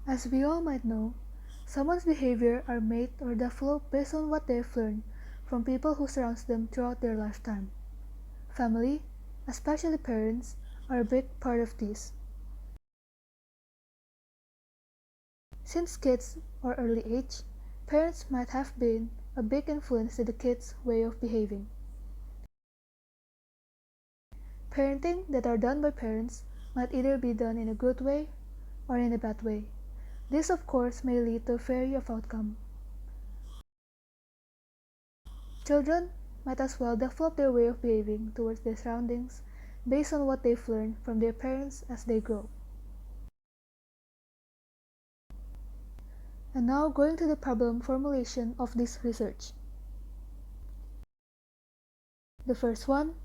As we all might know, someone's behavior are made or developed based on what they've learned from people who surround them throughout their lifetime. Family, especially parents, are a big part of this. Since kids or early age, parents might have been a big influence to the kids' way of behaving. Parenting that are done by parents might either be done in a good way or in a bad way. This of course may lead to a variety of outcome. Children might as well develop their way of behaving towards their surroundings based on what they've learned from their parents as they grow. And now going to the problem formulation of this research. The first one,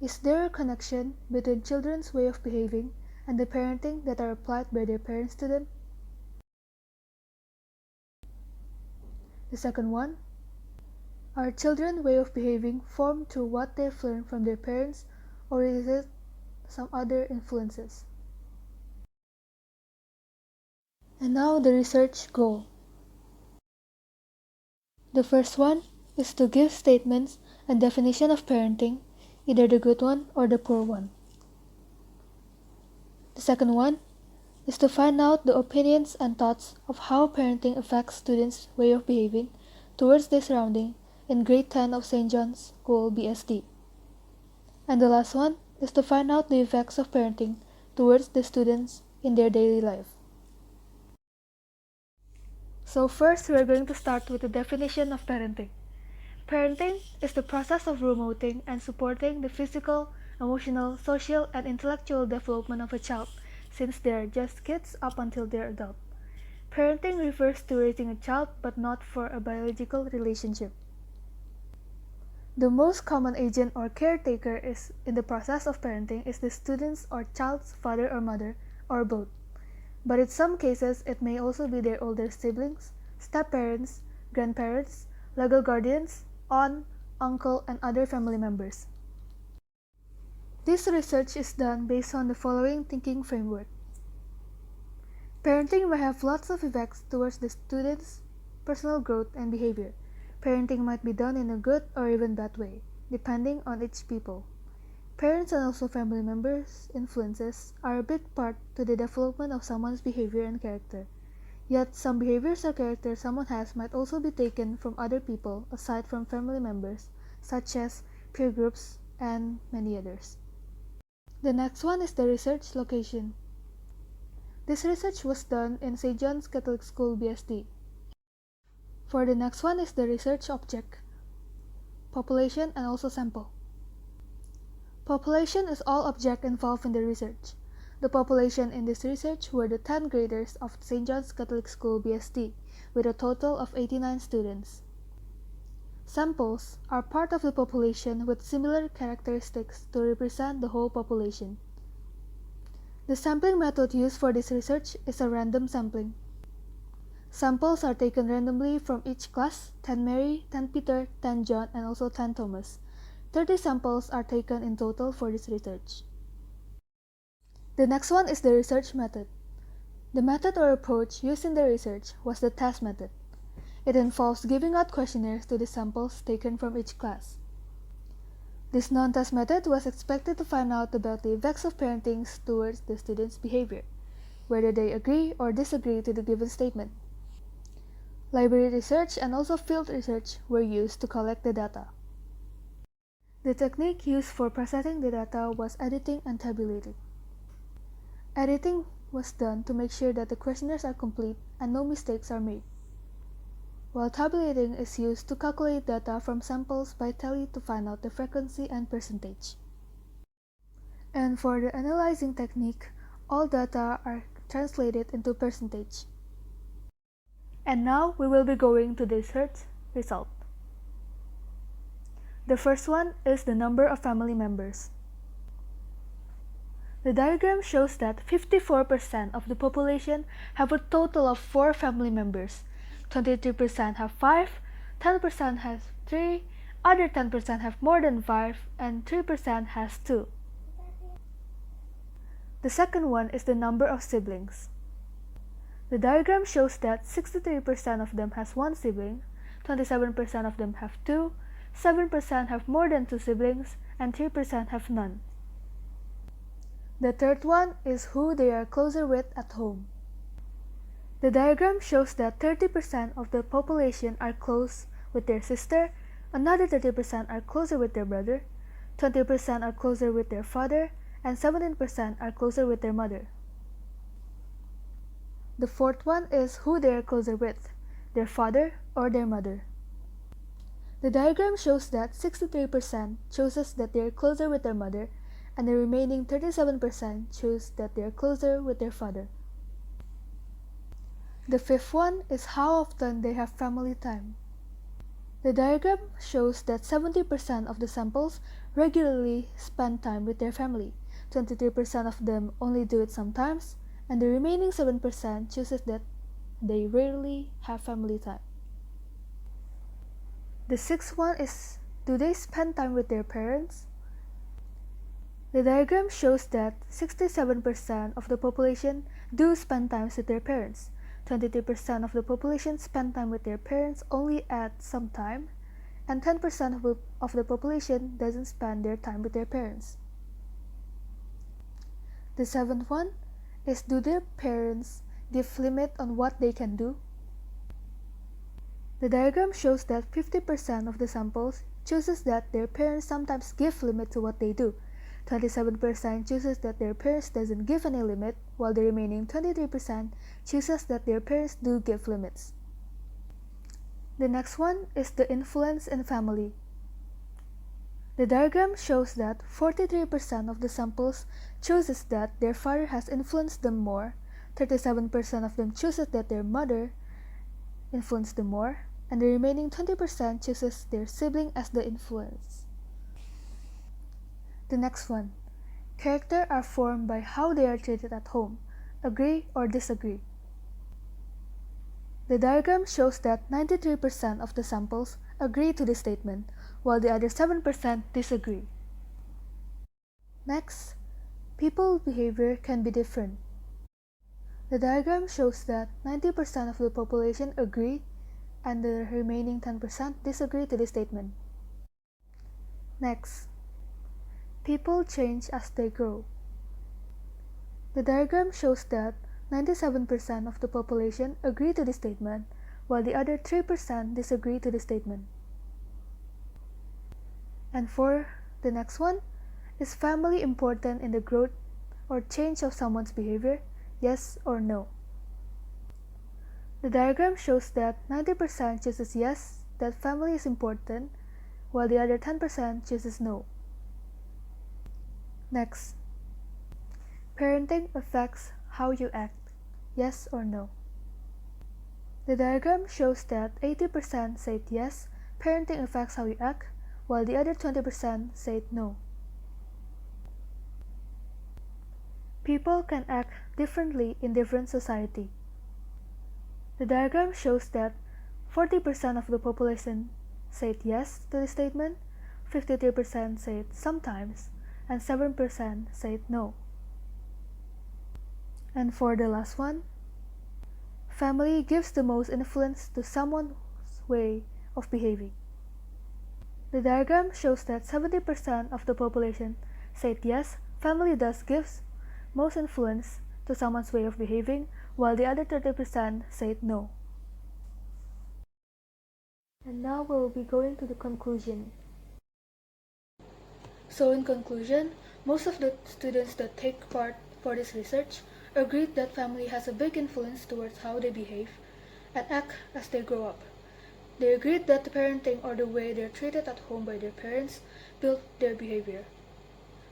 is there a connection between children's way of behaving and the parenting that are applied by their parents to them? The second one, are children's way of behaving formed through what they've learned from their parents, or is it some other influences? And now the research goal. The first one is to give statements and definition of parenting, either the good one or the poor one. The second one is to find out the opinions and thoughts of how parenting affects students' way of behaving towards their surrounding in grade 10 of St. John's School BSD. And the last one is to find out the effects of parenting towards the students in their daily life. So first we are going to start with the definition of parenting. Parenting is the process of promoting and supporting the physical, emotional, social, and intellectual development of a child since they are just kids up until they are adult. Parenting refers to raising a child but not for a biological relationship. The most common agent or caretaker is in the process of parenting is the student's or child's father or mother, or both. But in some cases, it may also be their older siblings, step-parents, grandparents, legal guardians, aunt, uncle, and other family members. This research is done based on the following thinking framework. Parenting may have lots of effects towards the student's personal growth and behavior. Parenting might be done in a good or even bad way, depending on each people. Parents and also family members' influences are a big part to the development of someone's behavior and character. Yet some behaviors or character someone has might also be taken from other people aside from family members, such as peer groups and many others. The next one is the research location. This research was done in St. John's Catholic School BSD. For the next one is the research object, population and also sample. Population is all object involved in the research. The population in this research were the 10th graders of St. John's Catholic School BSD, with a total of 89 students. Samples are part of the population with similar characteristics to represent the whole population. The sampling method used for this research is a random sampling. Samples are taken randomly from each class, 10 Mary, 10 Peter, 10 John, and also 10 Thomas. 30 samples are taken in total for this research. The next one is the research method. The method or approach used in the research was the test method. It involves giving out questionnaires to the samples taken from each class. This non-test method was expected to find out about the effects of parenting towards the students' behavior, whether they agree or disagree to the given statement. Library research and also field research were used to collect the data. The technique used for processing the data was editing and tabulating. Editing was done to make sure that the questionnaires are complete and no mistakes are made, while tabulating is used to calculate data from samples by tally to find out the frequency and percentage. And for the analyzing technique, all data are translated into percentage. And now we will be going to the research result. The first one is the number of family members. The diagram shows that 54% of the population have a total of 4 family members, 23% have 5, 10% has 3, other 10% have more than 5, and 3% has 2. The second one is the number of siblings. The diagram shows that 63% of them has one sibling, 27% of them have two, 7% have more than two siblings, and 3% have none. The third one is who they are closer with at home. The diagram shows that 30% of the population are close with their sister, another 30% are closer with their brother, 20% are closer with their father, and 17% are closer with their mother. The fourth one is who they are closer with, their father or their mother. The diagram shows that 63% chooses that they are closer with their mother, and the remaining 37% choose that they are closer with their father. The fifth one is how often they have family time. The diagram shows that 70% of the samples regularly spend time with their family, 23% of them only do it sometimes, and the remaining 7% chooses that they rarely have family time. The sixth one is, do they spend time with their parents? The diagram shows that 67% of the population do spend time with their parents, 23% of the population spend time with their parents only at some time, and 10% of the population doesn't spend their time with their parents. The seventh one is, do their parents give limit on what they can do? The diagram shows that 50% of the samples chooses that their parents sometimes give limit to what they do, 27% chooses that their parents doesn't give any limit, while the remaining 23% chooses that their parents do give limits. The next one is the influence in family. The diagram shows that 43% of the samples chooses that their father has influenced them more, 37% of them chooses that their mother influenced them more, and the remaining 20% chooses their sibling as the influence. The next one, character are formed by how they are treated at home, agree or disagree. The diagram shows that 93% of the samples agree to this statement, while the other 7% disagree. Next, people's behavior can be different. The diagram shows that 90% of the population agree, and the remaining 10% disagree to this statement. Next, people change as they grow. The diagram shows that 97% of the population agree to this statement, while the other 3% disagree to this statement. And for the next one, is family important in the growth or change of someone's behavior? Yes or no? The diagram shows that 90% chooses yes, that family is important, while the other 10% chooses no. Next, parenting affects how you act, yes or no? The diagram shows that 80% said yes, parenting affects how you act, while the other 20% said no. People can act differently in different society. The diagram shows that 40% of the population said yes to the statement, 53% said sometimes, and 7% said no. And for the last one, family gives the most influence to someone's way of behaving. The diagram shows that 70% of the population said yes, family thus gives most influence to someone's way of behaving, while the other 30% said no. And now we'll be going to the conclusion. So in conclusion, most of the students that take part for this research agreed that family has a big influence towards how they behave and act as they grow up. They agreed that the parenting or the way they're treated at home by their parents built their behavior.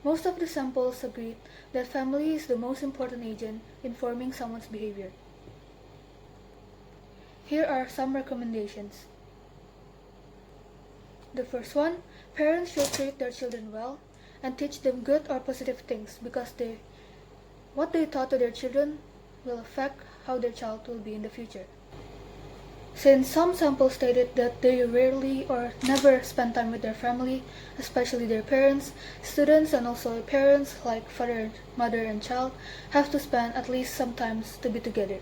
Most of the samples agreed that family is the most important agent in forming someone's behavior. Here are some recommendations. The first one, parents should treat their children well and teach them good or positive things because what they taught to their children will affect how their child will be in the future. Since some samples stated that they rarely or never spend time with their family, especially their parents, students and also parents like father, mother, and child have to spend at least some time to be together.